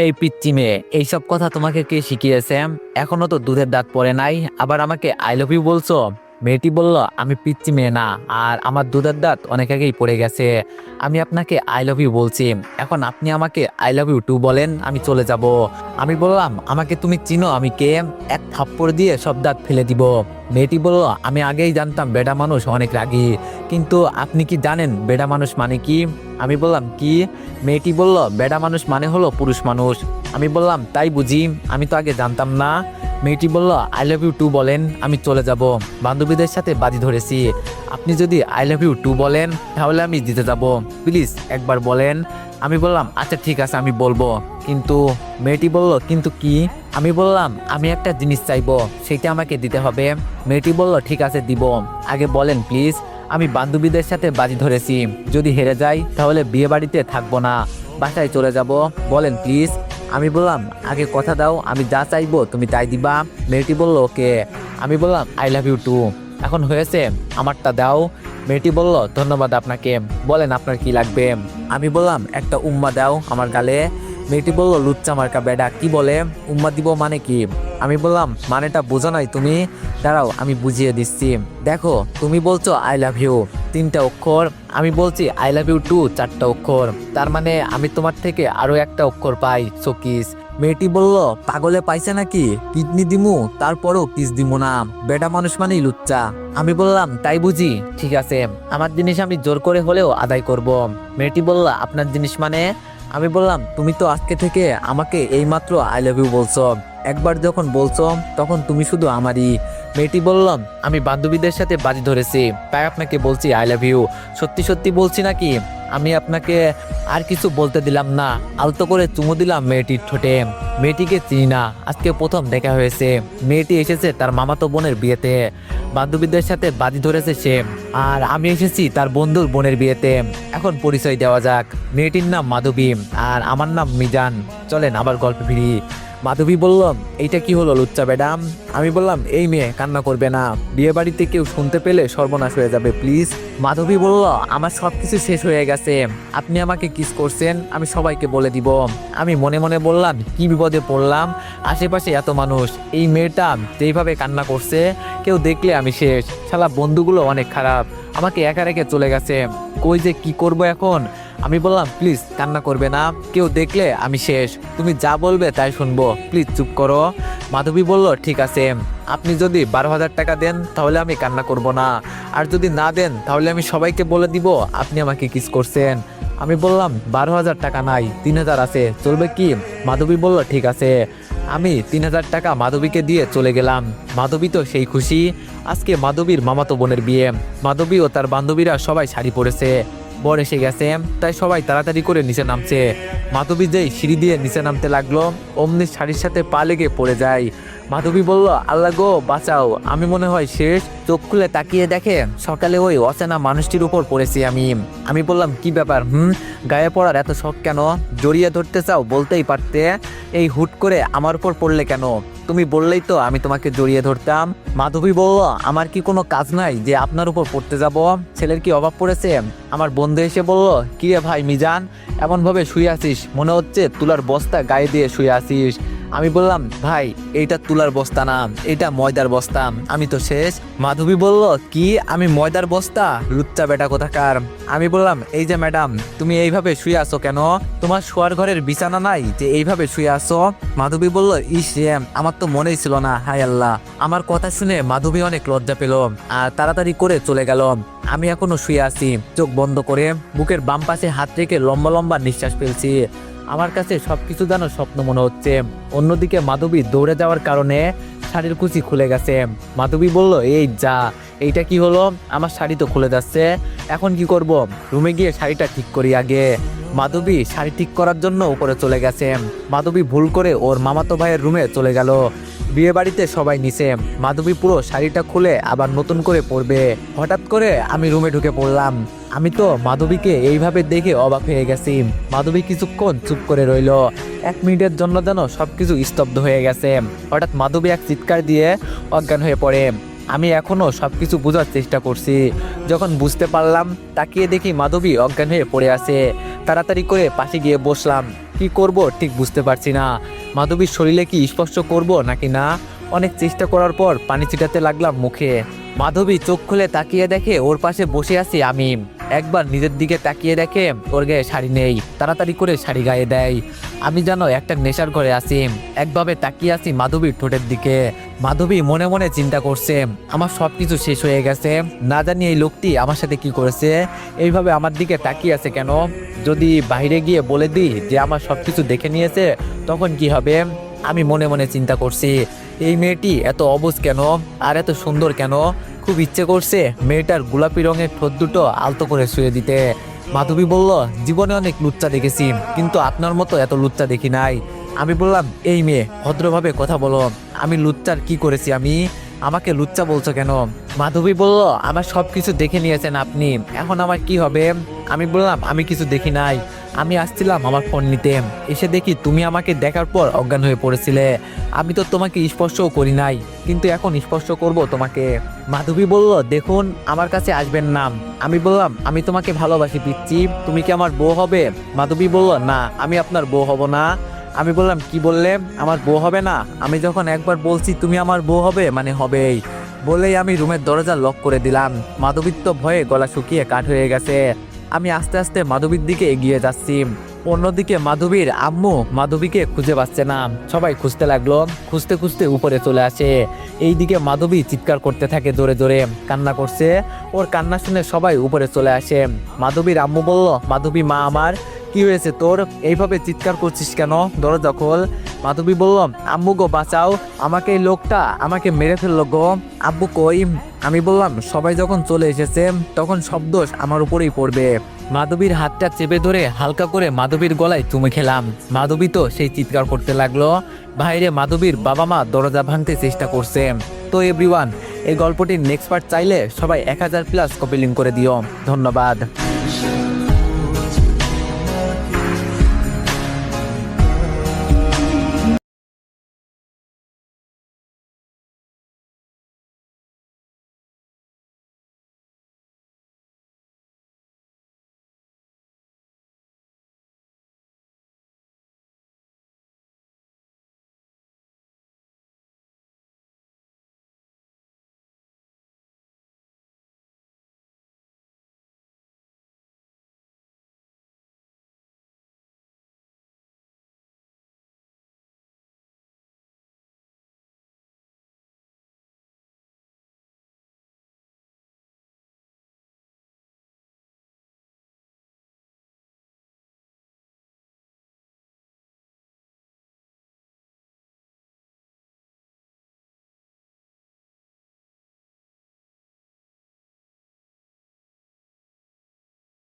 এই পিচ্চি মেয়ে, এইসব কথা তোমাকে কে শিখিয়েছে? এখনো তো দুধের দাঁত পড়ে নাই, আবার আমাকে আই লাভ ইউ বলছো? মেয়েটি বলল, আমি পিচ্চি মেয়ে না, আর আমার দুধের দাঁত অনেক আগেই পড়ে গেছে। আমি আপনাকে আই লাভ ইউ বলছি, এখন আপনি আমাকে আই লাভ ইউ টু বলেন, আমি চলে যাব। আমি বললাম, আমাকে তুমি চিনো আমি কে? এক থাপ্পড় দিয়ে সব দাঁত ফেলে দিব। মেয়েটি বলল, আমি আগেই জানতাম বেডা মানুষ অনেক রাগী, কিন্তু আপনি কি জানেন বেডা মানুষ মানে কি? আমি বললাম, কি? মেয়েটি বলল, বেডা মানুষ মানে হলো পুরুষ মানুষ। আমি বললাম, তাই বুঝি? আমি তো আগে জানতাম না। মেয়েটি বলল, আই লাভ ইউ টু বলেন, আমি চলে যাব। বান্ধবীদের সাথে বাজি ধরেছি, আপনি যদি আই লাভ ইউ টু বলেন তাহলে আমি জিতে যাব। প্লিজ একবার বলেন। আমি বললাম, আচ্ছা ঠিক আছে, আমি বলবো। কিন্তু মেয়েটি বলল, কিন্তু কি? আমি বললাম, আমি একটা জিনিস চাইবো, সেটা আমাকে দিতে হবে। মেয়েটি বলল, ঠিক আছে দিব, আগে বলেন প্লিজ। আমি বান্ধবীদের সাথে বাজি ধরেছি, যদি হেরে যাই তাহলে বিয়ে বাড়িতে থাকবো না, বাসায় চলে যাব। বলেন প্লিজ। আমি বললাম, আগে কথা দাও, আমি যা চাইবো তুমি তাই দিবা। মেয়েটি বলল, ওকে। আমি বললাম, আই লাভ ইউ টু। এখন হয়েছে, আমারটা দাও। মেয়েটি বলল, ধন্যবাদ আপনাকে, বলেন আপনার কি লাগবে। আমি বললাম, একটা উম্মা দাও আমার গালে। মেয়েটি বলল, লুচ্চা মার্কা বেডা, কি বলে উম্মা দিব মানে কি? আমি বললাম, মানেটা বোঝো নাই তুমি? দাঁড়াও আমি বুঝিয়ে দিচ্ছি। দেখো, তুমি বলছো আই লাভ ইউ 3টা অক্ষর, আমি বলছি আই লাভ ইউ টু 4টা অক্ষর, তার মানে আমি তোমার থেকে আরো একটা অক্ষর পাই, সকিস। মেয়েটি বলল, পাগলে পাইছে নাকি? কিডনি দিমু তারপরও কিস দিমু না, বেটা মানুষ মানেই লুচ্চা। আমি বললাম, তাই বুঝি? ঠিক আছে, আমার জিনিস আমি জোর করে হলেও আদায় করব। মেয়েটি বলল, আপনার জিনিস মানে? আমি বললাম, তুমি তো আজকে থেকে আমাকে এইমাত্র আই লাভ ইউ বলছো, একবার যখন বলছো তখন তুমি শুধু আমারই। মেয়েটি বললাম, আমি বান্ধবীদের সাথে বাজি ধরেছি, তাই আপনাকে বলছি আই লাভ ইউ। সত্যি সত্যি বলছি নাকি? আমি আপনাকে আর কিছু বলতে দিলাম না, আলতো করে চুমু দিলাম মেয়েটির ঠোঁটে। মেয়েটিকে চিনি না, আজকে প্রথম দেখা হয়েছে। মেয়েটি এসেছে তার মামাতো বোনের বিয়েতে, বান্ধবীদের সাথে বাজি ধরেছে সে, আর আমি এসেছি তার বন্ধুর বোনের বিয়েতে। এখন পরিচয় দেওয়া যাক। মেয়েটির নাম মাধবী, আর আমার নাম মিজান। চলেন আবার গল্প ফিরি। মাধবী বলল, এইটা কি হলো লুচ্চা ম্যাডাম? আমি বললাম, এই মেয়ে কান্না করবে না, বিয়ে বাড়িতে কেউ শুনতে পেলে সর্বনাশ হয়ে যাবে, প্লিজ। মাধবী বলল, আমার সবকিছু শেষ হয়ে গেছে, আপনি আমাকে কিস করছেন আমি সবাইকে বলে দিব। আমি মনে মনে বললাম, কি বিপদে পড়লাম, আশেপাশে এত মানুষ, এই মেয়েটা যেইভাবে কান্না করছে, কেউ দেখলে আমি শেষ। শালা বন্ধুগুলো অনেক খারাপ, আমাকে একা রেখে চলে গেছে, কই যে কি করব এখন। আমি বললাম, প্লিজ কান্না করবে না, কেউ দেখলে আমি শেষ, তুমি যা বলবে তাই শুনবো, প্লিজ চুপ করো। মাধবী বলল, ঠিক আছে, আপনি যদি 12,000 টাকা দেন তাহলে আমি কান্না করব না, আর যদি না দেন তাহলে আমি সবাইকে বলে দিব আপনি আমাকে কিস করছেন। আমি বললাম, 12,000 টাকা নাই, 3,000 আছে, চলবে কি? মাধবী বলল, ঠিক আছে। আমি 3,000 টাকা মাধবীকে দিয়ে চলে গেলাম। মাধবী তো সেই খুশি, আজকে মাধবীর মামাতো বোনের বিয়ে। মাধবী ও তার বান্ধবীরা সবাই শাড়ি পরেছে, বর এসে গেছে, তাই সবাই তাড়াতাড়ি করে নিচে নামছে। মাধবী যেই সিঁড়ি দিয়ে নিচে নামতে লাগলো, অমনি শাড়ির সাথে পা লেগে পড়ে যায়। মাধবী বলল, আল্লাহ গো বাঁচাও, আমি মনে হয় শেষ। চোখ খুলে তাকিয়ে দেখে সকালে ওই অচেনা মানুষটির উপর পড়েছি আমি। আমি বললাম, কি ব্যাপার? গায়ে পড়ার এত শখ কেন? জড়িয়ে ধরতে চাও, বলতেই পারতে, এই হুট করে আমার উপর পড়লে কেন? তুমি বললেই তো আমি তোমাকে জড়িয়ে ধরতাম। মাধবী বলল, আমার কি কোনো কাজ নাই যে আপনার উপর পড়তে যাব? ছেলের কি অভাব পড়েছে? আমার বন্ধু এসে বলল, কি রে ভাই মিজান, এমন ভাবে শুয়ে আছিস, মনে হচ্ছে তুলার বস্তা গায়ে দিয়ে শুয়ে আছিস। আমি বললাম, ভাই এইটা তুলার বস্তা না, এটা ময়দার বস্তা, আমি তো শেষ। মাধবী বলল, কি আমি ময়দার বস্তা? লুচ্চা বেটা কোথাকার। আমি বললাম, এই যে ম্যাডাম, তুমি এইভাবে শুয়ে আছো কেন? তোমার শোয়ার ঘরের বিছানা নাই যে এইভাবে শুয়ে আছো? মাধবী বলল, ইস রে, আমার তো মনেই ছিল না, হায় আল্লাহ। আমার কথা শুনে মাধবী অনেক লজ্জা পেল, আর তাড়াতাড়ি করে চলে গেল। আমি এখনো শুয়ে আছি, চোখ বন্ধ করে, বুকের বাম পাশে হাত রেখে লম্বা লম্বা নিঃশ্বাস ফেলছি। আমার কাছে সবকিছু যেন স্বপ্ন মনে হচ্ছে। অন্যদিকে মাধবী দৌড়ে যাওয়ার কারণে শাড়ির কুচি খুলে গেছে। মাধবী বলল, এই যা, এইটা কি হলো? আমার শাড়ি তো খুলে যাচ্ছে, এখন কি করব? রুমে গিয়ে শাড়িটা ঠিক করি আগে। মাধবী শাড়ি ঠিক করার জন্য উপরে চলে গেছে। মাধবী ভুল করে ওর মামাতো ভাইয়ের রুমে চলে গেল। বিয়ে বাড়িতে সবাই নিচে, মাধবী পুরো শাড়িটা খুলে আবার নতুন করে পরবে। হঠাৎ করে আমি রুমে ঢুকে পড়লাম। আমি তো মাধবীকে এইভাবে দেখে অবাক হয়ে গেছি। মাধবী কিছুক্ষণ চুপ করে রইল, 1 মিনিটের জন্য যেন সবকিছু স্তব্ধ হয়ে গেছে। হঠাৎ মাধবী এক চিৎকার দিয়ে অজ্ঞান হয়ে পড়ে। আমি এখনো সবকিছু বোঝার চেষ্টা করছি। যখন বুঝতে পারলাম, তাকিয়ে দেখি মাধবী অজ্ঞান হয়ে পড়ে আছে। তাড়াতাড়ি করে পাশে গিয়ে বসলাম। কি করব ঠিক বুঝতে পারছি না। মাধবীর শরীরে কি স্পর্শ করব নাকি না। অনেক চেষ্টা করার পর পানি ছিটাতে লাগলাম মুখে। মাধবী চোখ খুলে তাকিয়ে দেখে ওর পাশে বসে আছি আমি। একবার নিজের দিকে তাকিয়ে দেখে ওর গায়ে শাড়ি নেই, তাড়াতাড়ি করে শাড়ি গায়ে দেয়। আমি যেন একটা নেশার ঘরে আছি, একভাবে তাকিয়ে আছি মাধবীর ঠোঁটের দিকে। মাধবী মনে মনে চিন্তা করছে আমার সব কিছু শেষ হয়ে গেছে, না জানি এই লোকটি আমার সাথে কি করেছে, এইভাবে আমার দিকে তাকিয়ে আছে কেন। যদি বাইরে গিয়ে বলে দিই যে আমার সব কিছু দেখে নিয়েছে তখন কি হবে। আমি মনে মনে চিন্তা করছি এই মেয়েটি এত অবুঝ কেন আর এত সুন্দর কেন। খুব ইচ্ছে করছে মেয়েটার গোলাপি রঙের ঠোঁট দুটো আলতো করে শুয়ে দিতে। মাধবী বলল জীবনে অনেক লুচ্চা দেখেছি কিন্তু আপনার মতো এত লুচ্চা দেখি নাই। আমি বললাম এই মেয়ে ভদ্রভাবে কথা বলো, আমি লুচ্চার কি করেছি, আমি আমাকে লুচ্চা বলছো কেন। মাধবী বলল আমার সব কিছু দেখে নিয়েছেন আপনি, এখন আমার কি হবে। আমি বললাম আমি কিছু দেখি নাই, আমি আসছিলাম আমার ফোন নিতে, এসে দেখি তুমি আমাকে দেখার পর অজ্ঞান হয়ে পড়েছিলে। আমি তো তোমাকে স্পর্শও করি নাই কিন্তু এখন স্পর্শ করব তোমাকে। মাধবী বলল দেখুন আমার কাছে আসবেন না। আমি বললাম আমি তোমাকে ভালোবাসি পিচ্চি, তুমি কি আমার বউ হবে। মাধবী বলল না আমি আপনার বউ হব না। আমি বললাম কি বললে, আমার বউ হবে না। আমি যখন একবার বলছি তুমি আমার বউ হবে মানে হবেই। বলেই আমি রুমের দরজা লক করে দিলাম। মাধবীর তো ভয়ে গলা শুকিয়ে কাঠ হয়ে গেছে। আমি আস্তে আস্তে মাধবীর দিকে এগিয়ে যাচ্ছি। অন্যদিকে মাধবীর আম্মু মাধবীকে খুঁজে পাচ্ছে না, সবাই খুঁজতে লাগলো। খুঁজতে খুঁজতে উপরে চলে আসে। এইদিকে মাধবী চিৎকার করতে থাকে জোরে জোরে, কান্না করছে। ওর কান্না শুনে সবাই উপরে চলে আসে। মাধবীর আম্মু বলল মাধবী মা আমার, কি হয়েছে তোর, এইভাবে চিৎকার করছিস কেন, দরজা খোল। মাধবী বলল আম্মু গো বাঁচাও, আমাকে এই লোকটা আমাকে মেরে ফেললো গো। আব্বু কই। আমি বললাম সবাই যখন চলে এসেছে তখন সব দোষ আমার উপরেই পড়বে। মাধবীর হাতটা চেপে ধরে হালকা করে মাধবীর গলায় চুমে খেলাম। মাধবী তো সেই চিৎকার করতে লাগলো। বাইরে মাধবীর বাবা মা দরজা ভাঙতে চেষ্টা করছে। তো এভরিওয়ান, এই গল্পটির নেক্সট পার্ট চাইলে সবাই 1000+ কপি লিঙ্ক করে দিও। ধন্যবাদ।